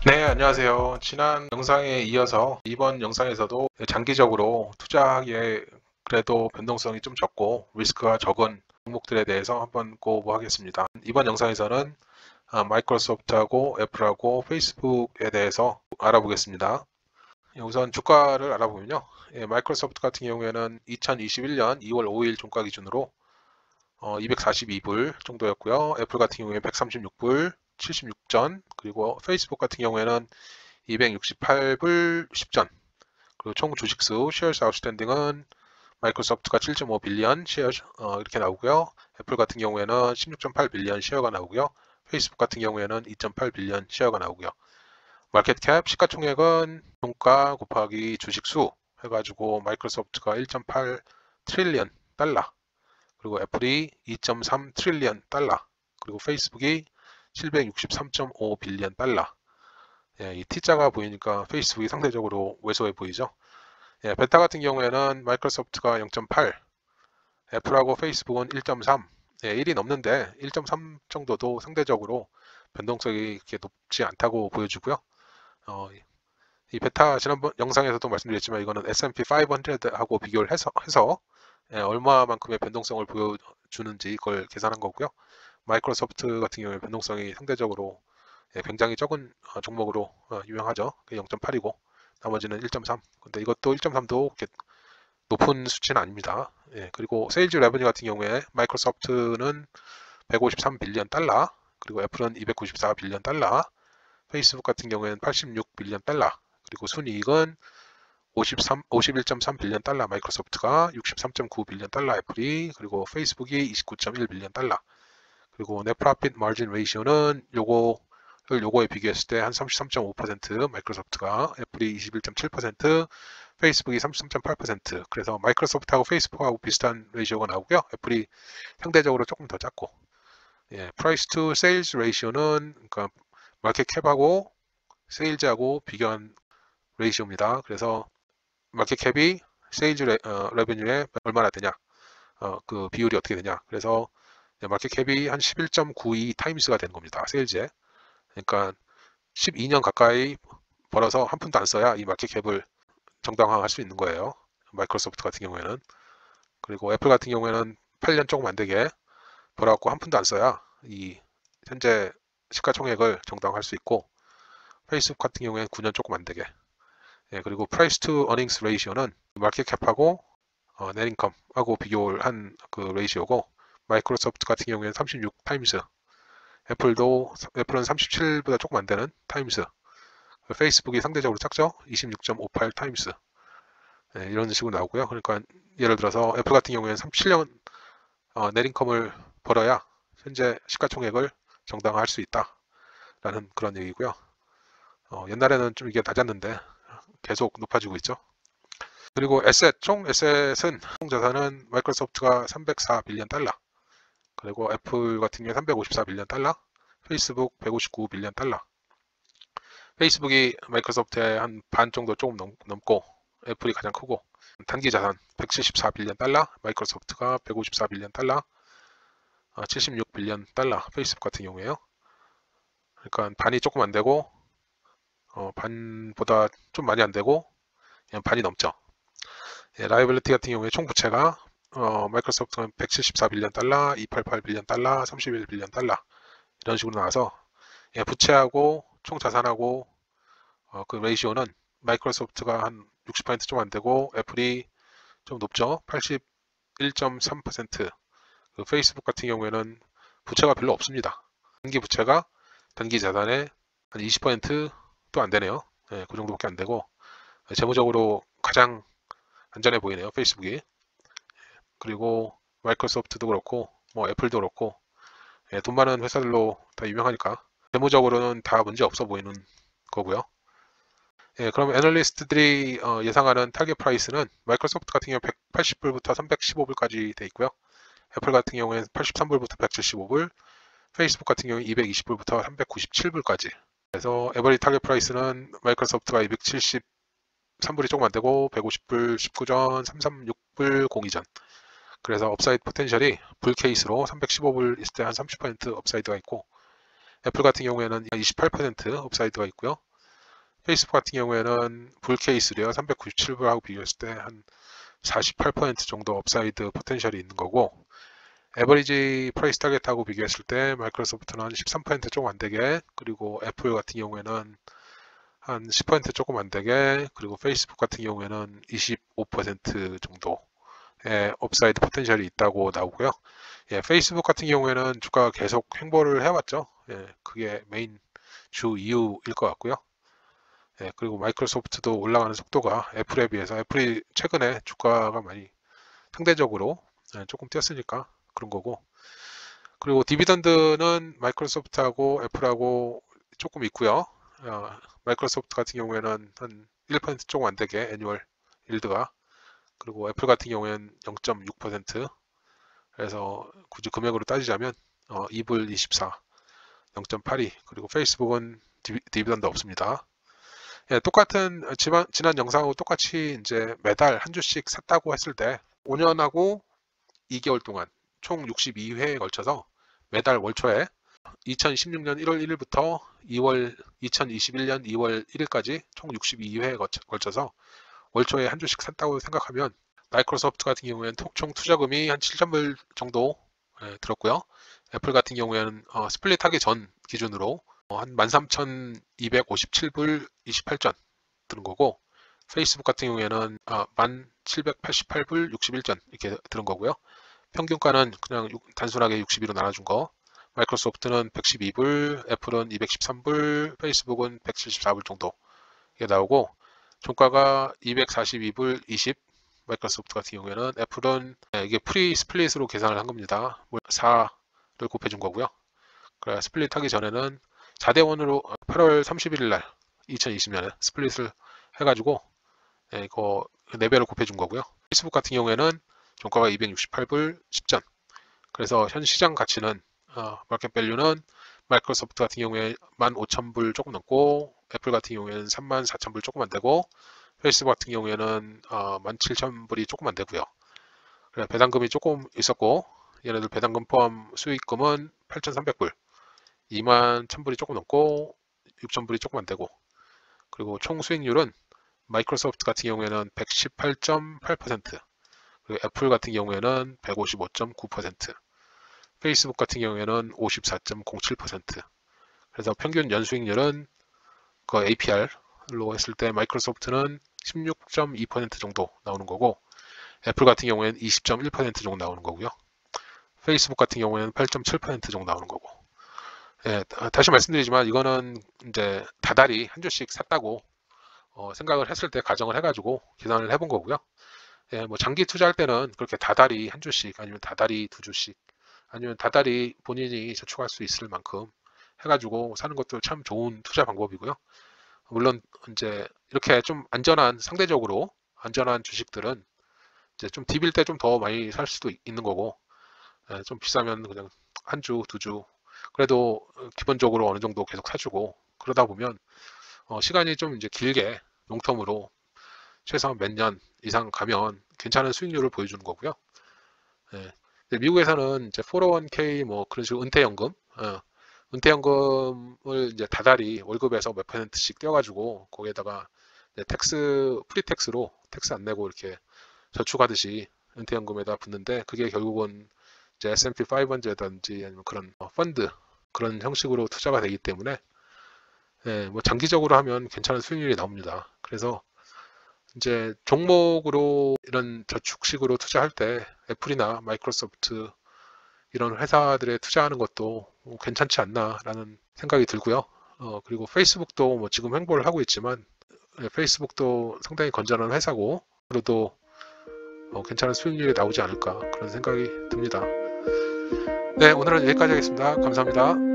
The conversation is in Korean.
네, 안녕하세요. 지난 영상에 이어서 이번 영상에서도 장기적으로 투자하기에 그래도 변동성이 좀 적고 리스크가 적은 종목들에 대해서 한번 꼽아보겠습니다. 이번 영상에서는 마이크로소프트하고 애플하고 페이스북에 대해서 알아보겠습니다. 우선 주가를 알아보면요. 마이크로소프트 같은 경우에는 2021년 2월 5일 종가 기준으로 242불 정도였고요. 애플 같은 경우에 136불 76전, 그리고 페이스북 같은 경우에는 268불 10전, 그리고 총 주식수 shares outstanding은 마이크로소프트가 7.5 빌리언 쉐어 이렇게 나오고요. 애플 같은 경우에는 16.8 빌리언 쉐어가 나오고요. 페이스북 같은 경우에는 2.8 빌리언 쉐어가 나오고요. 마켓캡 시가총액은 종가 곱하기 주식수 해가지고 마이크로소프트가 1.8 트릴리언 달러, 그리고 애플이 2.3 트릴리언 달러, 그리고 페이스북이 763.5 빌리언 달러. 예, 이 T자가 보이니까 페이스북이 상대적으로 왜소해 보이죠. 예, 베타 같은 경우에는 마이크로소프트가 0.8, 애플하고 페이스북은 1.3, 예, 1이 넘는데 1.3 정도도 상대적으로 변동성이 그렇게 높지 않다고 보여주고요. 이 베타 지난번 영상에서도 말씀드렸지만 이거는 S&P 500하고 비교를 해서 얼마만큼의 변동성을 보여주는지 이걸 계산한 거고요. 마이크로소프트 같은 경우에 변동성이 상대적으로 굉장히 적은 종목으로 유명하죠. 0.8이고 나머지는 1.3. 근데 이것도 1.3도 그렇게 높은 수치는 아닙니다. 그리고 세일즈 레버뉴 같은 경우에 마이크로소프트는 153 빌리언 달러, 그리고 애플은 294 빌리언 달러, 페이스북 같은 경우에는 86 빌리언 달러, 그리고 순이익은 51.3 빌리언 달러 마이크로소프트가, 63.9 빌리언 달러 애플이, 그리고 페이스북이 29.1 빌리언 달러. 그리고 net profit margin ratio는 요거에 비교했을 때 한 33.5%, 마이크로소프트가, 애플이 21.7%, 페이스북이 33.8%. 그래서 마이크로소프트하고 페이스북하고 비슷한 레이시오가 나오고요. 애플이 상대적으로 조금 더 작고, price to sales ratio는 그러니까 마켓 캡하고 세일즈하고 비교한 레이시오입니다. 그래서 마켓 캡이 세일즈 레베뉴에 얼마나 되냐, 그 비율이 어떻게 되냐. 그래서 마켓 캡이 한 11.92 타임스가 되는 겁니다. 세일즈에. 그러니까 12년 가까이 벌어서 한 푼도 안 써야 이 마켓 캡을 정당화할 수 있는 거예요. 마이크로소프트 같은 경우에는. 그리고 애플 같은 경우에는 8년 조금 안 되게 벌어갖고 한 푼도 안 써야 이 현재 시가총액을 정당화할 수 있고, 페이스북 같은 경우에는 9년 조금 안 되게. 그리고 price to earnings ratio는 마켓 캡하고 net income하고 비교를 한 그 레이시오고, 마이크로소프트 같은 경우에는 36 타임스, 애플은 37보다 조금 안 되는 타임스, 페이스북이 상대적으로 작죠? 26.58 타임스. 이런 식으로 나오고요. 그러니까 예를 들어서 애플 같은 경우에는 37년 넷인컴을 벌어야 현재 시가총액을 정당화할 수 있다라는 그런 얘기고요. 옛날에는 좀 이게 낮았는데 계속 높아지고 있죠. 그리고 총 에셋은, 총 자산은 마이크로소프트가 304 빌리언 달러, 그리고 애플 같은 경우에 354 빌리언 달러, 페이스북 159 빌리언 달러. 페이스북이 마이크로소프트의 한 반 정도 조금 넘고 애플이 가장 크고, 단기 자산 174 빌리언 달러, 마이크로소프트가 154 빌리언 달러, 76 빌리언 달러 페이스북 같은 경우에요. 그러니까 반이 조금 안 되고, 반보다 좀 많이 안 되고, 그냥 반이 넘죠. 라이빌리티 같은 경우에 총 부채가 마이크로소프트는 174 빌리언 달러, 288 빌리언 달러, 31 빌리언 달러 이런 식으로 나와서, 부채하고 총 자산하고 그 레이시오는 마이크로소프트가 한 60% 좀 안 되고 애플이 좀 높죠. 81.3%. 그 페이스북 같은 경우에는 부채가 별로 없습니다. 단기 부채가 단기 자산의 한 20%도 안 되네요. 그 정도밖에 안 되고, 재무적으로 가장 안전해 보이네요, 페이스북이. 그리고 마이크로소프트도 그렇고 뭐 애플도 그렇고, 돈 많은 회사들로 다 유명하니까 재무적으로는 다 문제 없어 보이는 거고요. 그럼 애널리스트들이 예상하는 타겟 프라이스는 마이크로소프트 같은 경우 180불부터 315불까지 돼 있고요. 애플 같은 경우에는 83불부터 175불, 페이스북 같은 경우에 220불부터 397불까지. 그래서 에버리 타겟 프라이스는 마이크로소프트가 273불이 조금 안 되고 150불 19전, 336불 02전. 그래서 업사이드 포텐셜이 불 케이스로 315불 있을 때 한 30% 업사이드가 있고, 애플 같은 경우에는 28% 업사이드가 있고요. 페이스북 같은 경우에는 불 케이스래요. 397불하고 비교했을 때 한 48% 정도 업사이드 포텐셜이 있는 거고, 에버리지 프라이스 타겟하고 비교했을 때 마이크로소프트는 13% 조금 안 되게, 그리고 애플 같은 경우에는 한 10% 조금 안 되게, 그리고 페이스북 같은 경우에는 25% 정도의 업사이드 포텐셜이 있다고 나오고요. 예, 페이스북 같은 경우에는 주가가 계속 횡보를 해왔죠. 예, 그게 메인 주 이유일 것 같고요. 예, 그리고 마이크로소프트도 올라가는 속도가 애플에 비해서, 애플이 최근에 주가가 많이 상대적으로 조금 뛰었으니까 그런 거고, 그리고 디비던드는 마이크로소프트하고 애플하고 조금 있고요. 마이크로소프트 같은 경우에는 한 1% 조금 안 되게 애뉴얼 일드가, 그리고 애플 같은 경우에는 0.6%, 그래서 굳이 금액으로 따지자면 2불 24, 0.82, 그리고 페이스북은 디비던드 없습니다. 예, 똑같은 지난 영상하고 똑같이 이제 매달 한 주씩 샀다고 했을 때 5년하고 2개월 동안 총 62회에 걸쳐서 매달 월초에 2016년 1월 1일부터 2021년 2월 1일까지 총 62회에 걸쳐서 월초에 한 주씩 샀다고 생각하면, 마이크로소프트 같은 경우에는 총 투자금이 한 7,000불 정도 들었고요. 애플 같은 경우에는 스플릿 하기 전 기준으로 한 13,257불 28전 드는 거고, 페이스북 같은 경우에는 1,788불 61전 이렇게 드는 거고요. 평균가는 그냥 단순하게 62로 나눠준 거. 마이크로소프트는 112불, 애플은 213불, 페이스북은 174불 정도 이게 나오고, 종가가 242불 20, 마이크로소프트 같은 경우에는, 애플은 이게 프리 스플릿으로 계산을 한 겁니다. 4를 곱해준 거고요. 그래, 스플릿 하기 전에는 4대1으로 8월 31일 날 2020년에 스플릿을 해가지고 이거 4배로 곱해준 거고요. 페이스북 같은 경우에는 종가가 268불 10전. 그래서 현 시장 가치는 마켓 밸류는 마이크로소프트 같은 경우에 15,000불 조금 넘고, 애플 같은 경우에는 34,000불 조금 안 되고, 페이스북 같은 경우에는 17,000불이 조금 안 되고요. 그래, 배당금이 조금 있었고, 얘네들 배당금 포함 수익금은 8,300불, 21,000불이 조금 넘고 6,000불이 조금 안 되고, 그리고 총 수익률은 마이크로소프트 같은 경우에는 118.8%, 그리고 애플 같은 경우에는 155.9%, 페이스북 같은 경우에는 54.07%. 그래서 평균 연수익률은 그 APR로 했을 때 마이크로소프트는 16.2% 정도 나오는 거고, 애플 같은 경우에는 20.1% 정도 나오는 거고요. 페이스북 같은 경우에는 8.7% 정도 나오는 거고. 예, 다시 말씀드리지만 이거는 이제 다달이 한 주씩 샀다고 생각을 했을 때 가정을 해가지고 계산을 해본 거고요. 예, 뭐 장기 투자할 때는 그렇게 다달이 한 주씩, 아니면 다달이 두 주씩, 아니면 다달이 본인이 저축할 수 있을 만큼 해가지고 사는 것도 참 좋은 투자 방법이고요. 물론 이제 이렇게 좀 상대적으로 안전한 주식들은 이제 좀 디빌 때 좀 더 많이 살 수도 있는 거고, 좀 비싸면 그냥 한 주, 두 주, 그래도 기본적으로 어느 정도 계속 사주고, 그러다 보면 시간이 좀 이제 길게 롱텀으로 최소한 몇 년 이상 가면 괜찮은 수익률을 보여주는 거고요. 예. 미국에서는 이제 401k 뭐 그런 식으로 은퇴연금을 이제 다달이 월급에서 몇 %씩 떼어가지고 거기에다가 이제 프리텍스로 텍스 안 내고 이렇게 저축하듯이 은퇴연금에다 붓는데, 그게 결국은 이제 S&P 500든지 아니면 그런 펀드, 그런 형식으로 투자가 되기 때문에 뭐 장기적으로 하면 괜찮은 수익률이 나옵니다. 그래서 이제 종목으로 이런 저축식으로 투자할 때 애플이나 마이크로소프트 이런 회사들에 투자하는 것도 괜찮지 않나라는 생각이 들고요. 그리고 페이스북도 뭐 지금 횡보를 하고 있지만, 페이스북도 상당히 건전한 회사고, 그래도 괜찮은 수익률이 나오지 않을까, 그런 생각이 듭니다. 네, 오늘은 여기까지 하겠습니다. 감사합니다.